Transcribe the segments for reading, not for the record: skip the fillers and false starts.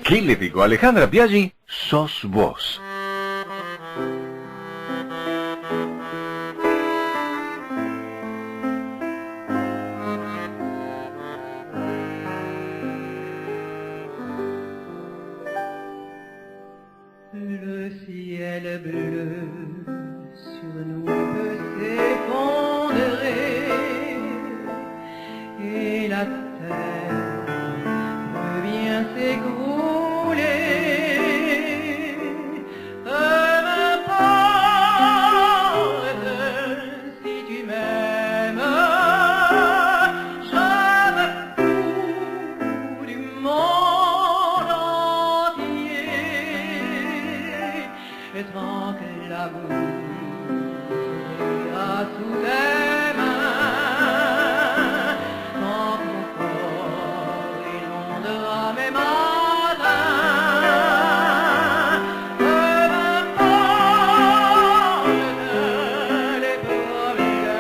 ¿Qué le digo, Alejandra Biaggi? Sos vos. Le ciel bleu sur nous peut s'effondrer et la terre peut bien s'écrouler. Peu m'importe si tu m'aimes, je me fous du monde entier. Et tant que l'amour ira sous tes mains, tant que mon corps inondera mes matins, peu m'importe les problèmes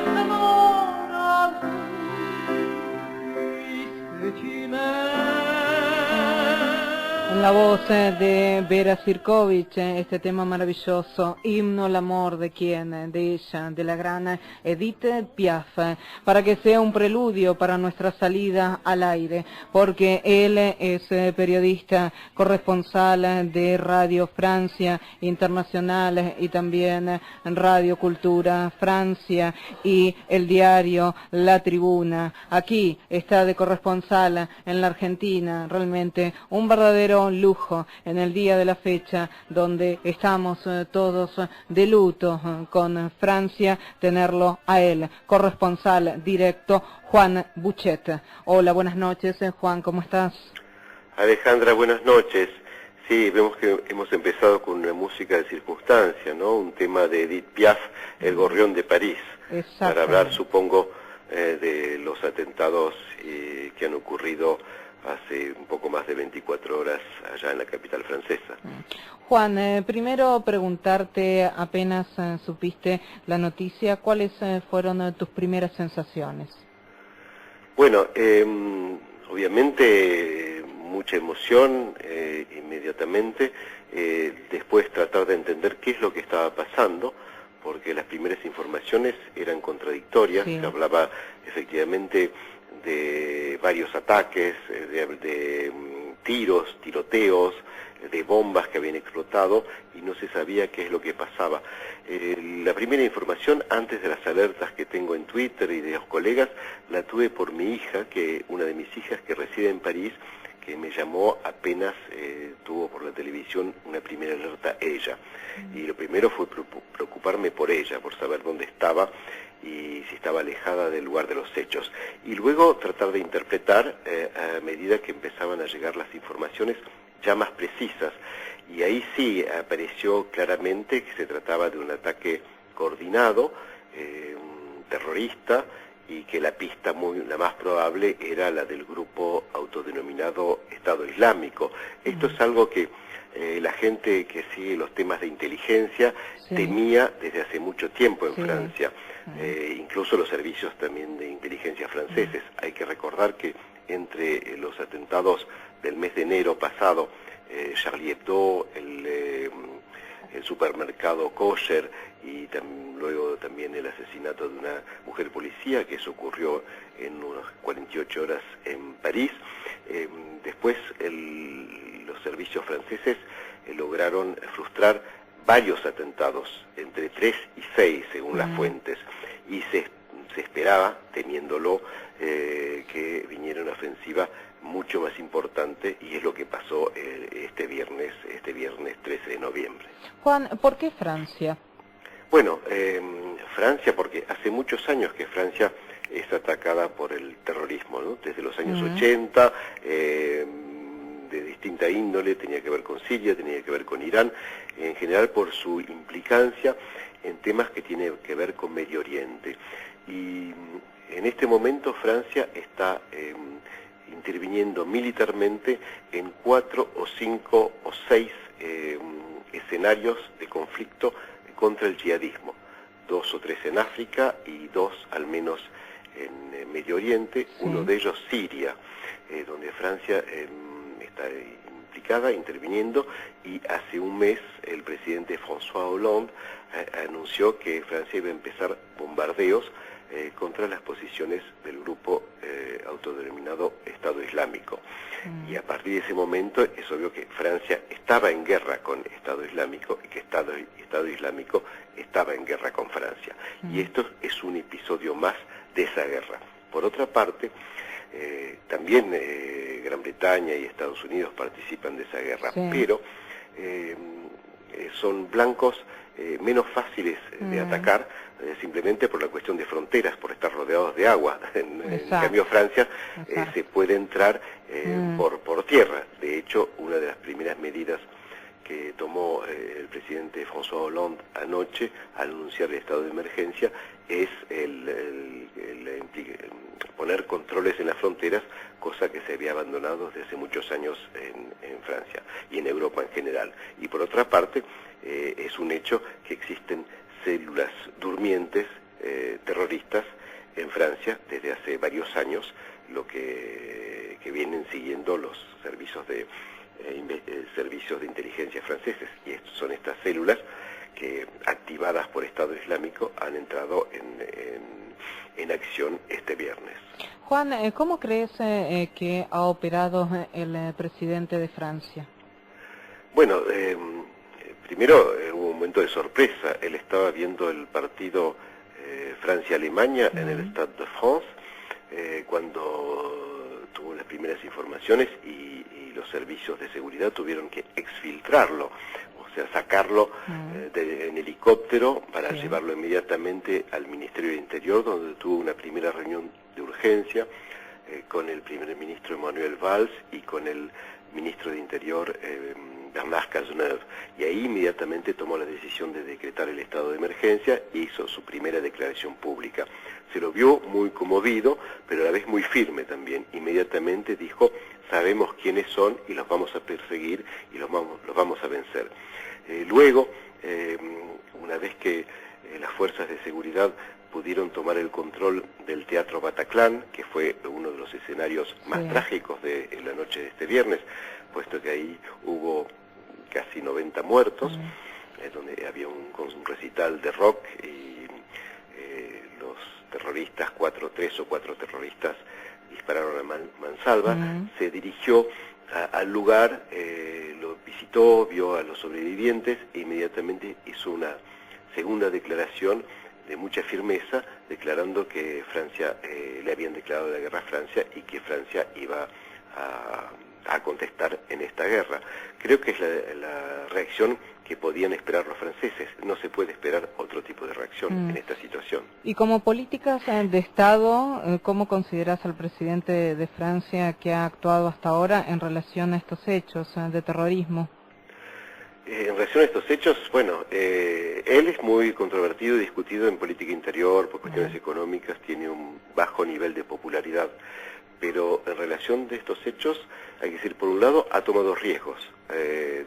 de mon amour, puisque tu m'aimes. La voz de Vera Sirkovich, este tema maravilloso, Himno al amor, ¿de quién? De ella, de la gran Edith Piaf, para que sea un preludio para nuestra salida al aire, porque él es periodista, corresponsal de Radio Francia Internacional y también Radio Cultura Francia y el diario La Tribuna. Aquí está de corresponsal en la Argentina, realmente un verdadero lujo en el día de la fecha donde estamos todos de luto con Francia, tenerlo a él, corresponsal directo, Juan Buchet. Hola, buenas noches, Juan, ¿cómo estás? Alejandra, buenas noches. Sí, vemos que hemos empezado con una música de circunstancia, ¿no? Un tema de Edith Piaf, El Gorrión de París, para hablar, supongo, de los atentados que han ocurrido hace un poco más de 24 horas allá en la capital francesa. Juan, primero preguntarte, apenas supiste la noticia, ¿cuáles fueron tus primeras sensaciones? Bueno, obviamente mucha emoción inmediatamente, después tratar de entender qué es lo que estaba pasando, porque las primeras informaciones eran contradictorias, sí. Se hablaba efectivamente de varios ataques, de tiros, tiroteos, de bombas que habían explotado y no se sabía qué es lo que pasaba. La primera información, antes de las alertas que tengo en Twitter y de los colegas, la tuve por mi hija, una de mis hijas que reside en París, que me llamó apenas tuvo por la televisión una primera alerta ella. Y lo primero fue preocuparme por ella, por saber dónde estaba y si estaba alejada del lugar de los hechos. Y luego tratar de interpretar a medida que empezaban a llegar las informaciones ya más precisas. Y ahí sí apareció claramente que se trataba de un ataque coordinado, terrorista, y que la pista la más probable era la del grupo autodenominado Estado Islámico. Esto es algo que la gente que sigue los temas de inteligencia temía desde hace mucho tiempo en Francia, incluso los servicios también de inteligencia franceses. Hay que recordar que entre los atentados del mes de enero pasado, Charlie Hebdo, el supermercado Kosher y luego también el asesinato de una mujer policía, que eso ocurrió en unas 48 horas en París. Después los servicios franceses lograron frustrar varios atentados, entre 3 y 6 según las fuentes, y se esperaba, temiéndolo, que viniera una ofensiva mucho más importante, y es lo que pasó este viernes 13 de noviembre. Juan, ¿por qué Francia? Bueno, Francia, porque hace muchos años que Francia es atacada por el terrorismo, ¿no? Desde los años 80, de distinta índole, tenía que ver con Siria, tenía que ver con Irán, en general por su implicancia en temas que tienen que ver con Medio Oriente. Y en este momento Francia está interviniendo militarmente en 4 o 5 o 6 escenarios de conflicto contra el yihadismo, 2 o 3 en África y 2 al menos en Medio Oriente, uno de ellos Siria, donde Francia está implicada, interviniendo, y hace un mes el presidente François Hollande anunció que Francia iba a empezar bombardeos contra las posiciones del grupo autodenominado Estado Islámico. Y a partir de ese momento es obvio que Francia estaba en guerra con Estado Islámico y que Estado Islámico estaba en guerra con Francia. Y esto es un episodio más de esa guerra. Por otra parte, también Gran Bretaña y Estados Unidos participan de esa guerra, pero son blancos menos fáciles de atacar, simplemente por la cuestión de fronteras, por estar rodeados de agua. En cambio, Francia se puede entrar por tierra. De hecho, una de las primeras medidas que tomó el presidente François Hollande anoche al anunciar el estado de emergencia es poner controles en las fronteras, cosa que se había abandonado desde hace muchos años en Francia y en Europa en general. Y por otra parte, es un hecho que existen células durmientes terroristas en Francia desde hace varios años, lo que vienen siguiendo los servicios de inteligencia franceses, y son estas células que, activadas por Estado Islámico, han entrado en acción este viernes. Juan, ¿cómo crees que ha operado el presidente de Francia? Bueno, primero hubo un momento de sorpresa. Él estaba viendo el partido Francia-Alemania en el Stade de France, cuando tuvo las primeras informaciones y los servicios de seguridad tuvieron que exfiltrarlo, o sea, sacarlo en helicóptero para llevarlo inmediatamente al Ministerio de Interior, donde tuvo una primera reunión de urgencia con el primer ministro Manuel Valls y con el ministro de Interior Bernard Cazeneuve, y ahí inmediatamente tomó la decisión de decretar el estado de emergencia e hizo su primera declaración pública. Se lo vio muy conmovido, pero a la vez muy firme también. Inmediatamente dijo: sabemos quiénes son y los vamos a perseguir y los vamos a vencer. Luego, una vez que las fuerzas de seguridad pudieron tomar el control del Teatro Bataclan, que fue uno de los escenarios más trágicos de la noche de este viernes, puesto que ahí hubo casi 90 muertos, donde había un recital de rock y los terroristas, tres o cuatro terroristas dispararon a mansalva. Se dirigió al lugar, lo visitó, vio a los sobrevivientes e inmediatamente hizo una segunda declaración de mucha firmeza, declarando que Francia, le habían declarado la guerra a Francia y que Francia iba a contestar en esta guerra. Creo que es la reacción que podían esperar los franceses. No se puede esperar otro tipo de reacción en esta situación. Y como políticas de Estado, ¿cómo consideras al presidente de Francia que ha actuado hasta ahora en relación a estos hechos de terrorismo? En relación a estos hechos, bueno, él es muy controvertido y discutido en política interior por cuestiones económicas, tiene un bajo nivel de popularidad, pero en relación de estos hechos, hay que decir, por un lado, ha tomado riesgos,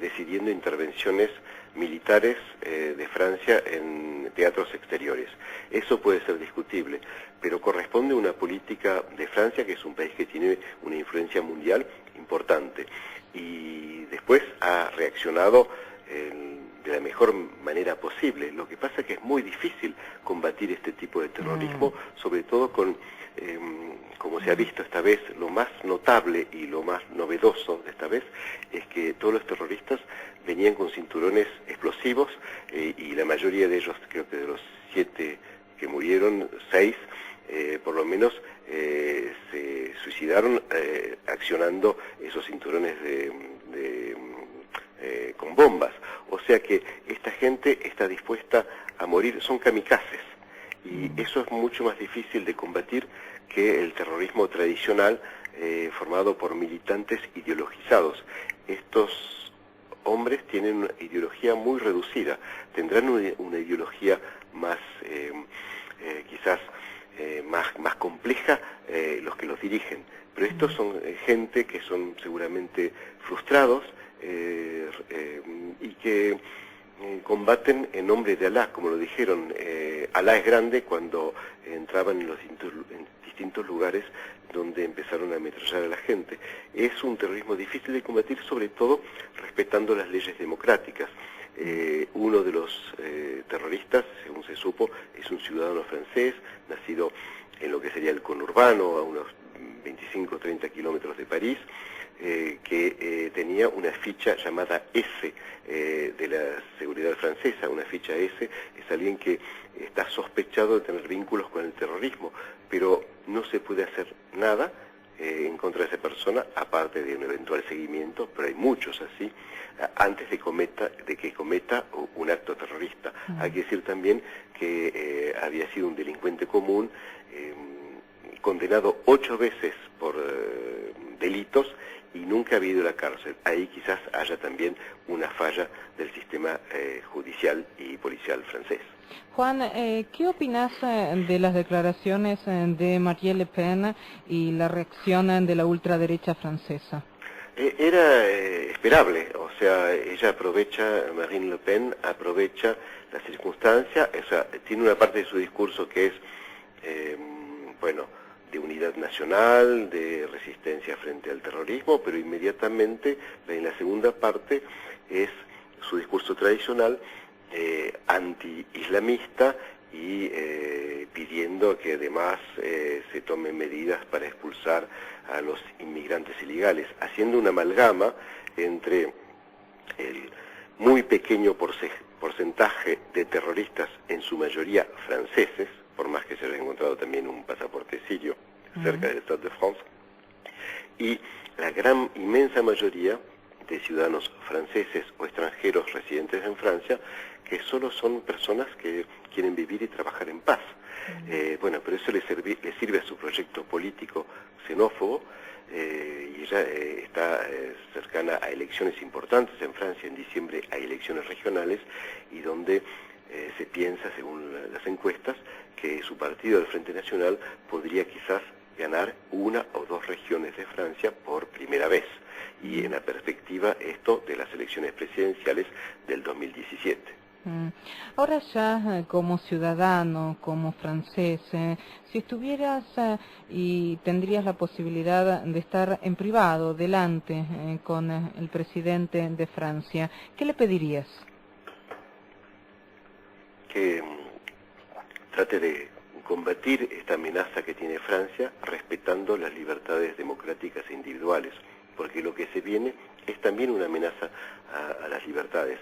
decidiendo intervenciones militares de Francia en teatros exteriores. Eso puede ser discutible, pero corresponde a una política de Francia, que es un país que tiene una influencia mundial importante, y después ha reaccionado de la mejor manera posible. Lo que pasa es que es muy difícil combatir este tipo de terrorismo, sobre todo con, como se ha visto esta vez, lo más notable y lo más novedoso de esta vez es que todos los terroristas venían con cinturones explosivos, y la mayoría de ellos, creo que de los 7 que murieron, 6 por lo menos se suicidaron accionando esos cinturones con bombas. O sea que esta gente está dispuesta a morir, son kamikazes, y eso es mucho más difícil de combatir que el terrorismo tradicional formado por militantes ideologizados. Estos hombres tienen una ideología muy reducida, tendrán una ideología más quizás más compleja los que los dirigen, pero estos son gente que son seguramente frustrados y que combaten en nombre de Alá, como lo dijeron. Alá es grande cuando entraban en distintos lugares donde empezaron a ametrallar a la gente. Es un terrorismo difícil de combatir, sobre todo respetando las leyes democráticas. Uno de los terroristas, según se supo, es un ciudadano francés, nacido en lo que sería el conurbano, a unos 25 o 30 kilómetros de París, que tenía una ficha llamada S de la seguridad francesa. Una ficha S es alguien que está sospechado de tener vínculos con el terrorismo, pero no se puede hacer nada en contra de esa persona, aparte de un eventual seguimiento, pero hay muchos así, antes de que cometa un acto terrorista. Hay que decir también que había sido un delincuente común, condenado 8 veces por delitos y nunca ha habido a la cárcel. Ahí quizás haya también una falla del sistema judicial y policial francés. Juan, ¿qué opinas de las declaraciones de Marine Le Pen y la reacción de la ultraderecha francesa? Era esperable, o sea, Marine Le Pen aprovecha la circunstancia, o sea, tiene una parte de su discurso que es, de unidad nacional, de resistencia frente al terrorismo, pero inmediatamente en la segunda parte es su discurso tradicional, anti-islamista y pidiendo que además se tomen medidas para expulsar a los inmigrantes ilegales, haciendo una amalgama entre el muy pequeño porcentaje de terroristas, en su mayoría franceses, por más que se haya encontrado también un pasaporte sirio cerca del Stade de France, y la inmensa mayoría de ciudadanos franceses o extranjeros residentes en Francia, que solo son personas que quieren vivir y trabajar en paz. Pero eso le sirve a su proyecto político xenófobo, y ella está cercana a elecciones importantes en Francia. En diciembre hay elecciones regionales y donde se piensa, según las encuestas, que su partido, el Frente Nacional, podría quizás ganar 1 o 2 regiones de Francia por primera vez, y en la perspectiva esto de las elecciones presidenciales del 2017. Ahora ya como ciudadano, como francés, si estuvieras y tendrías la posibilidad de estar en privado, delante, con el presidente de Francia, ¿qué le pedirías? Que trate de combatir esta amenaza que tiene Francia respetando las libertades democráticas e individuales, porque lo que se viene es también una amenaza a las libertades,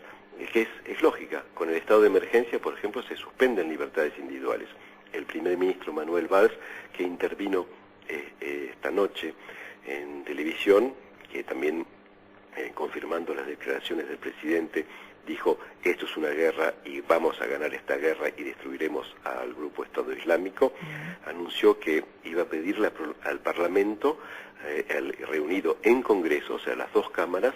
que es lógica. Con el estado de emergencia, por ejemplo, se suspenden libertades individuales. El primer ministro Manuel Valls, que intervino esta noche en televisión, que también confirmando las declaraciones del presidente, dijo: esto es una guerra y vamos a ganar esta guerra y destruiremos al grupo Estado Islámico. Anunció que iba a pedirle al Parlamento, reunido en Congreso, o sea, las 2 cámaras,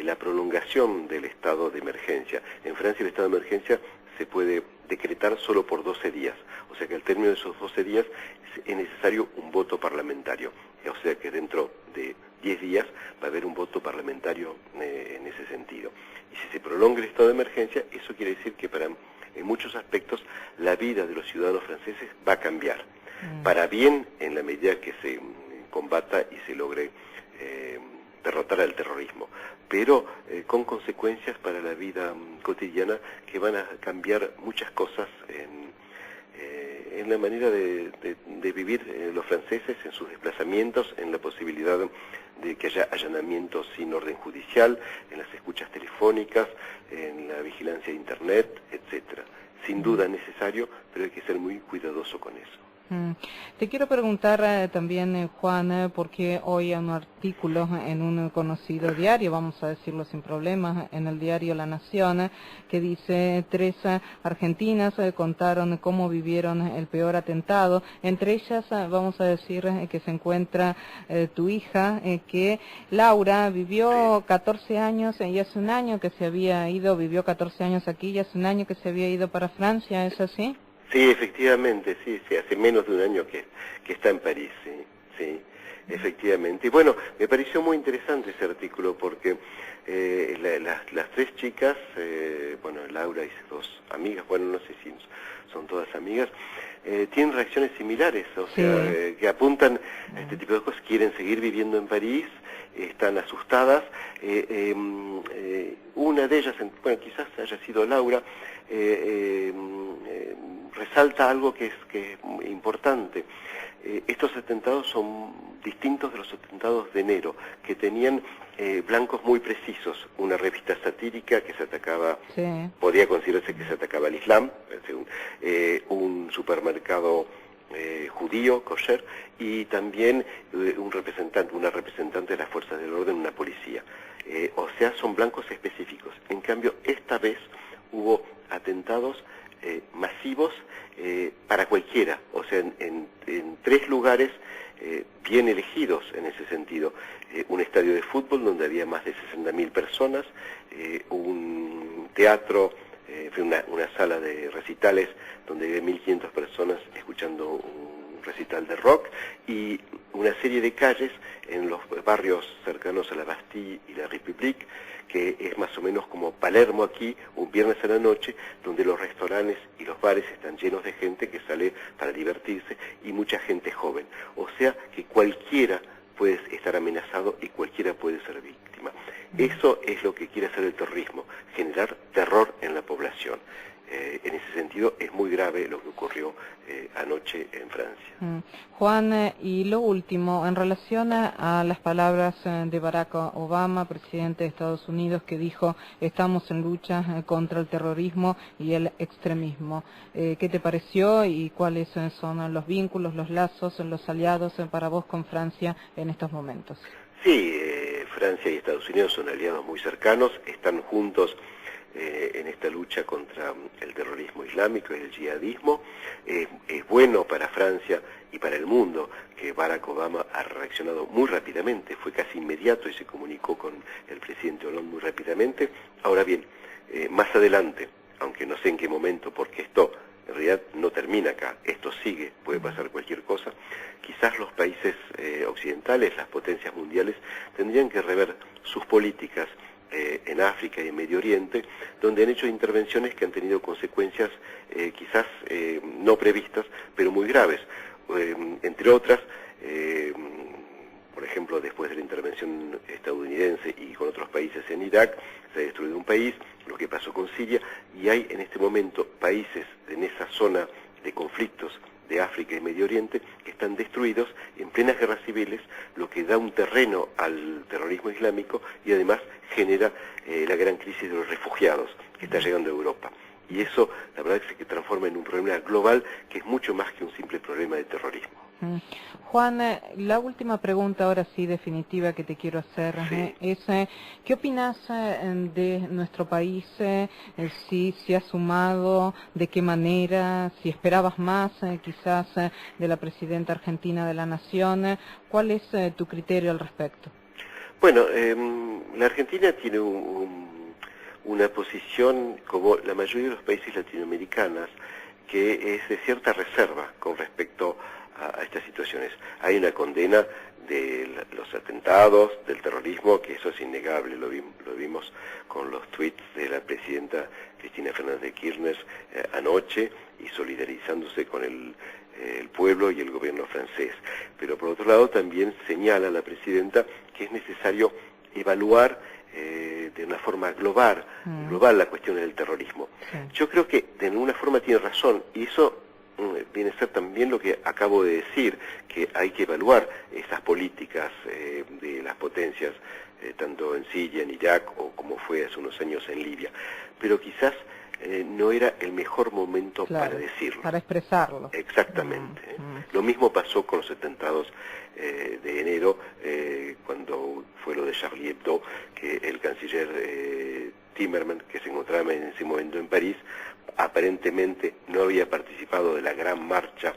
la prolongación del estado de emergencia. En Francia el estado de emergencia se puede decretar solo por 12 días, o sea que al término de esos 12 días es necesario un voto parlamentario, o sea que dentro de 10 días va a haber un voto parlamentario en ese sentido. Y si se prolonga el estado de emergencia, eso quiere decir que en muchos aspectos la vida de los ciudadanos franceses va a cambiar, para bien, en la medida que se combata y se logre derrotar al terrorismo, pero con consecuencias para la vida cotidiana que van a cambiar muchas cosas en la manera de vivir los franceses, en sus desplazamientos, en la posibilidad de que haya allanamientos sin orden judicial, en las escuchas telefónicas, en la vigilancia de Internet, etcétera. Sin duda necesario, pero hay que ser muy cuidadoso con eso. Te quiero preguntar también, Juan, porque hoy hay un artículo en un conocido diario, vamos a decirlo sin problemas, en el diario La Nación, que dice 3 argentinas contaron cómo vivieron el peor atentado. Entre ellas vamos a decir que se encuentra tu hija, que Laura vivió 14 años y hace un año que se había ido, vivió 14 años aquí y hace un año que se había ido para Francia, ¿es así? Sí, efectivamente, sí, hace menos de un año que está en París, sí. efectivamente. Y bueno, me pareció muy interesante ese artículo porque las tres chicas, bueno, Laura y sus dos amigas, bueno, no sé si son todas amigas, tienen reacciones similares, o sea, que apuntan a este tipo de cosas, quieren seguir viviendo en París, están asustadas. Una de ellas, bueno, quizás haya sido Laura, resalta algo que es importante. Estos atentados son distintos de los atentados de enero, que tenían blancos muy precisos. Una revista satírica que se atacaba, podía considerarse que se atacaba al Islam, un supermercado judío, kosher, y también una representante de las fuerzas del orden, una policía. O sea, son blancos específicos. En cambio, esta vez hubo atentados masivos para cualquiera, o sea, en tres lugares bien elegidos en ese sentido. Un estadio de fútbol donde había más de 60.000 personas, un teatro, una sala de recitales donde había 1.500 personas escuchando un recital de rock, y una serie de calles en los barrios cercanos a la Bastille y la République, que es más o menos como Palermo aquí, un viernes a la noche, donde los restaurantes y los bares están llenos de gente que sale para divertirse, y mucha gente joven. O sea que cualquiera puede estar amenazado y cualquiera puede ser víctima. Eso es lo que quiere hacer el terrorismo, generar terror en la población. En ese sentido es muy grave lo que ocurrió anoche en Francia. Juan, y lo último, en relación a las palabras de Barack Obama, presidente de Estados Unidos, que dijo: estamos en lucha contra el terrorismo y el extremismo. ¿Qué te pareció y cuáles son los vínculos, los lazos, los aliados para vos con Francia en estos momentos? Sí, Francia y Estados Unidos son aliados muy cercanos, están juntos en esta lucha contra el terrorismo islámico y el yihadismo. Es bueno para Francia y para el mundo que Barack Obama ha reaccionado muy rápidamente, fue casi inmediato y se comunicó con el presidente Hollande muy rápidamente. Ahora bien, más adelante, aunque no sé en qué momento, porque esto en realidad no termina acá, esto sigue, puede pasar cualquier cosa, quizás los países occidentales, las potencias mundiales, tendrían que rever sus políticas en África y en Medio Oriente, donde han hecho intervenciones que han tenido consecuencias quizás no previstas, pero muy graves. Entre otras, por ejemplo, después de la intervención estadounidense y con otros países en Irak, se ha destruido un país, lo que pasó con Siria, y hay en este momento países en esa zona de conflictos de África y Medio Oriente que están destruidos en plenas guerras civiles, lo que da un terreno al terrorismo islámico y además genera la gran crisis de los refugiados que está llegando a Europa. Y eso, la verdad, es que se transforma en un problema global que es mucho más que un simple problema de terrorismo. Juan, la última pregunta, ahora sí definitiva, que te quiero hacer es: ¿qué opinas de nuestro país? Si se ha sumado, de qué manera, si esperabas más quizás de la presidenta argentina de la Nación. ¿Cuál es tu criterio al respecto? Bueno, la Argentina tiene una posición, como la mayoría de los países latinoamericanos, que es de cierta reserva con respecto a estas situaciones. Hay una condena de los atentados, del terrorismo, que eso es innegable, lo vimos con los tweets de la presidenta Cristina Fernández de Kirchner anoche, y solidarizándose con el pueblo y el gobierno francés. Pero por otro lado también señala la presidenta que es necesario evaluar de una forma global la cuestión del terrorismo. Yo creo que de alguna forma tiene razón, y eso viene a ser también lo que acabo de decir, que hay que evaluar esas políticas de las potencias, tanto en Siria, en Irak, o como fue hace unos años en Libia. Pero quizás no era el mejor momento para decirlo. Para expresarlo. Exactamente. Lo mismo pasó con los atentados de enero, cuando fue lo de Charlie Hebdo, que el canciller Timmermans, que se encontraba en ese momento en París, aparentemente no había participado de la gran marcha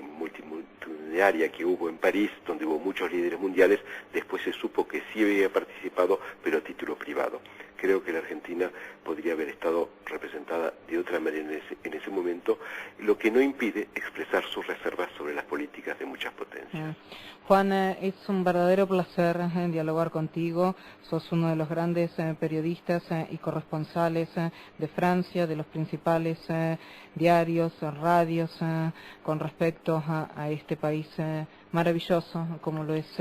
multitudinaria que hubo en París, donde hubo muchos líderes mundiales. Después se supo que sí había participado, pero a título privado. creo que la Argentina podría haber estado representada de otra manera en ese momento, lo que no impide expresar sus reservas sobre las políticas de muchas potencias. Juan, es un verdadero placer dialogar contigo. Sos uno de los grandes periodistas y corresponsales de Francia, de los principales diarios, radios, con respecto a este país maravilloso como lo es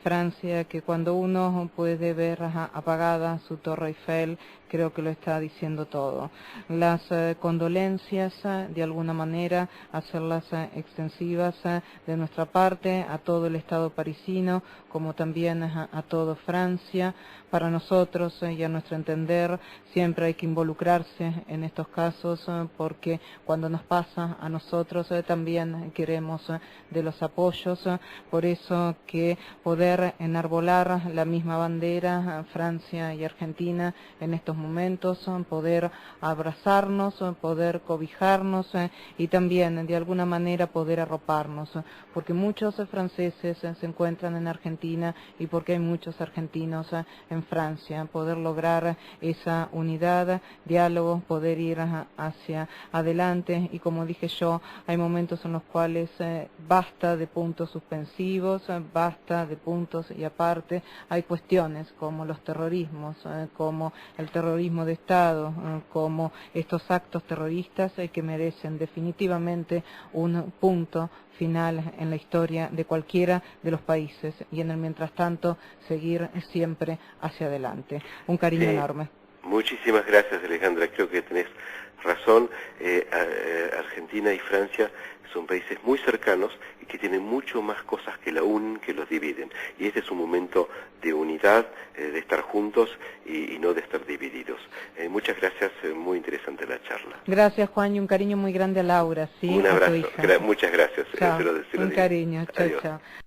Francia, que cuando uno puede ver apagada su Torre Eiffel, creo que lo está diciendo todo. Las condolencias, de alguna manera, hacerlas extensivas de nuestra parte a todo el Estado parisino, como también a todo Francia. Para nosotros y a nuestro entender, siempre hay que involucrarse en estos casos, porque cuando nos pasa a nosotros también queremos de los apoyos. Por eso que poder enarbolar la misma bandera, Francia y Argentina, en estos momentos, poder abrazarnos, poder cobijarnos y también de alguna manera poder arroparnos, porque muchos franceses se encuentran en Argentina y porque hay muchos argentinos en Francia. Poder lograr esa unidad, diálogo, poder ir hacia adelante, y como dije yo, hay momentos en los cuales basta de puntos suspensivos, basta de puntos y aparte. Hay cuestiones como los terrorismos, como el terrorismo de Estado, como estos actos terroristas que merecen definitivamente un punto final en la historia de cualquiera de los países, y en el mientras tanto seguir siempre hacia adelante. Un cariño enorme. Muchísimas gracias, Alejandra, creo que tenés razón. Argentina y Francia son países muy cercanos y que tienen mucho más cosas que la unen que los dividen, y este es un momento de unidad, de estar juntos y no de estar divididos. Muchas gracias, muy interesante la charla. Gracias, Juan, y un cariño muy grande a Laura, ¿sí? Un abrazo, a tu hija. Muchas gracias. Chao. Un cariño, chao, chao.